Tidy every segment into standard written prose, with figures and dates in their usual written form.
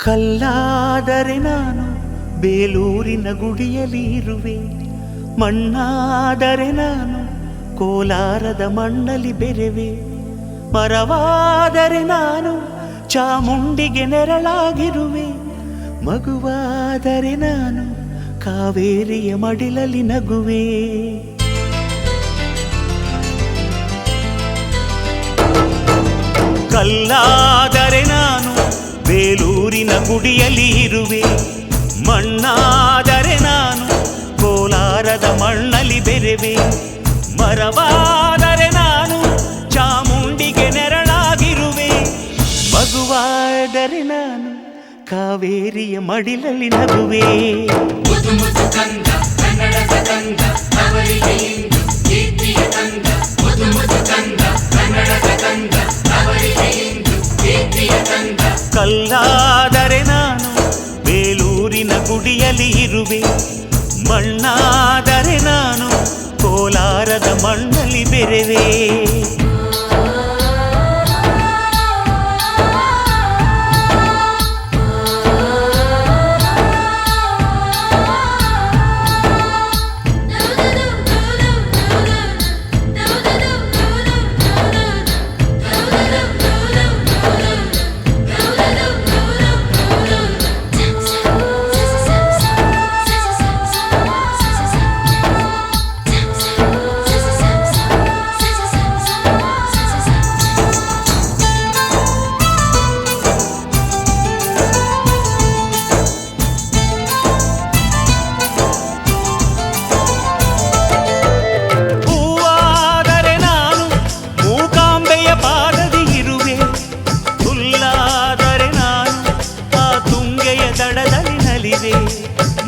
ಕಲ್ಲಾದರೆ ನಾನು ಬೇಲೂರಿನ ಗುಡಿಯಲ್ಲಿ ಇರುವೆ, ಮಣ್ಣಾದರೆ ನಾನು ಕೋಲಾರದ ಮಣ್ಣಲ್ಲಿ ಬೆರೆವೆ, ಮರವಾದರೆ ನಾನು ಚಾಮುಂಡಿಗೆ ನೆರಳಾಗಿರುವೆ, ಮಗುವಾದರೆ ನಾನು ಕಾವೇರಿಯ ಮಡಿಲಲ್ಲಿ ನಗುವೆ. ಕಲ್ಲಾದರೆ ನಾನು ಬೇಲೂರಿನ ಗುಡಿಯಲ್ಲಿ ಇರುವೆ, ಮಣ್ಣಾದರೆ ನಾನು ಕೋಲಾರದ ಮಣ್ಣಲ್ಲಿ ಬೆರೆವೆ, ಮರವಾದರೆ ನಾನು ಚಾಮುಂಡಿಗೆ ನೆರಳಾಗಿರುವೆ, ಮಗುವಾದರೆ ನಾನು ಕಾವೇರಿಯ ಮಡಿಲಲ್ಲಿ ನಗುವೆ. ಕಲ್ಲಾದರೆ ನಾನು ಬೇಲೂರಿನ ಗುಡಿಯಲ್ಲಿ ಇರುವೆ, ಮಣ್ಣಾದರೆ ನಾನು ಕೋಲಾರದ ಮಣ್ಣಲ್ಲಿ ಬೆರೆವೆ.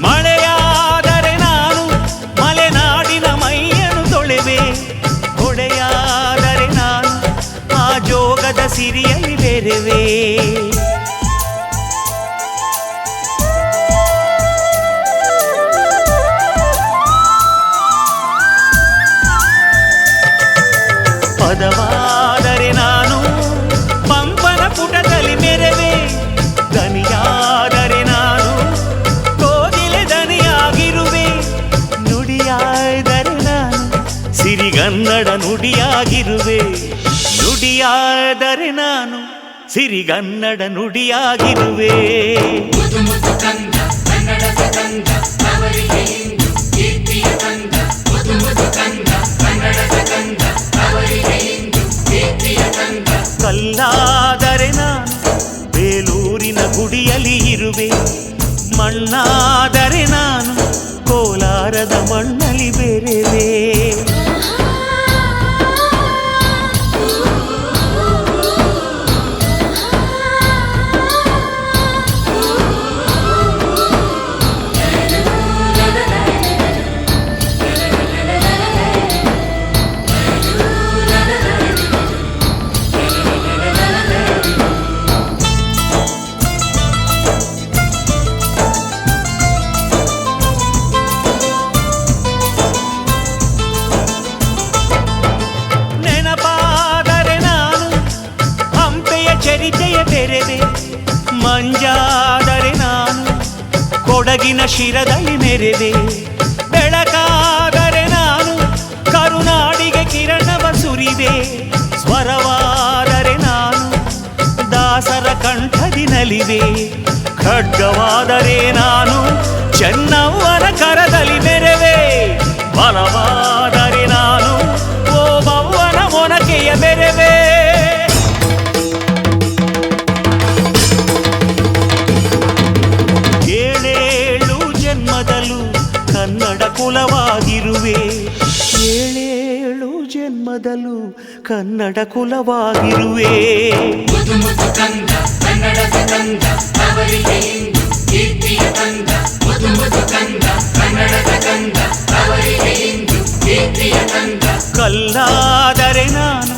ಮಳೆಯಾದರೆ ನಾನು ಮಲೆನಾಡಿನ ಮೈಯನ್ನು ತೊಳೆವೆ, ಹೊಳೆಯಾದರೆ ನಾನು ಆ ಜೋಗದ ಸಿರಿಯಲ್ಲಿ ಬೆರೆವೆ. ಪದವಾದರೆ ನಾನು ಪಂಪನ ಪುಟದಲ್ಲಿ ಮೆರೆವೆ, ದನಿಯಾದರೆ ನಾನು ಸಿರಿಗನ್ನಡ ನುಡಿಯಾಗಿರುವೆ, ನುಡಿಯಾದರೆ ನಾನು ಸಿರಿಗನ್ನಡ ನುಡಿಯಾಗಿರುವೆ. ಕಲ್ಲಾದರೆ ನಾನು ಬೇಲೂರಿನ ಗುಡಿಯಲ್ಲಿ ಇರುವೆ, ಮಣ್ಣಾದರೆ ನಾನು ಕೋಲಾರದ ಮಣ್ಣಲ್ಲಿ ಬೆರೆವೆ. ಚರಿತೆಯ ಬೆರೆವೆ, ಮಂಜಾದರೆ ನಾನು ಕೊಡಗಿನ ಶಿರದಲ್ಲಿ ಮೆರೆವೆ, ಬೆಳಕಾದರೆ ನಾನು ಕರುನಾಡಿಗೆ ಕಿರಣವ ಸುರಿವೆ, ಸ್ವರವಾದರೆ ನಾನು ದಾಸರ ಕಂಠದಿ ನಲಿವೆ, ಖಡ್ಗವಾದರೆ ನಾನು ಚೆನ್ನವ್ವನ ಕರದಲ್ಲಿ ಮೆರೆವೆ, ಬಲವಾದರೆ ನಾನು ಓಬವ್ವನ ಮೊನಕೆಯ ಬೆರೆವೆ. ಕನ್ನಡ ಕುಲವಾಗಿರುವೆ, ಏಳೇಳು ಜನ್ಮದಲ್ಲೂ ಕನ್ನಡ ಕುಲವಾಗಿರುವೆ. ಕಲ್ಲಾದರೆ ನಾನು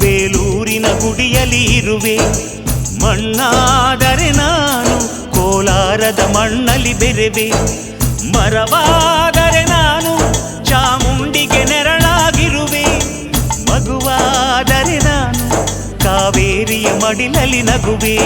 ಬೇಲೂರಿನ ಗುಡಿಯಲ್ಲಿ ಇರುವೆ, ಮಣ್ಣಾದರೆ ನಾನು ಕೋಲಾರದ ಮಣ್ಣಲ್ಲಿ ಬೆರೆವೆ, ಮರವಾದರೆ ನಾನು ಚಾಮುಂಡಿಗೆ ನೆರಳಾಗಿರುವೆ, ಮಗುವಾದರೆ ನಾನು ಕಾವೇರಿಯ ಮಡಿಲಲ್ಲಿ ನಗುವೆ.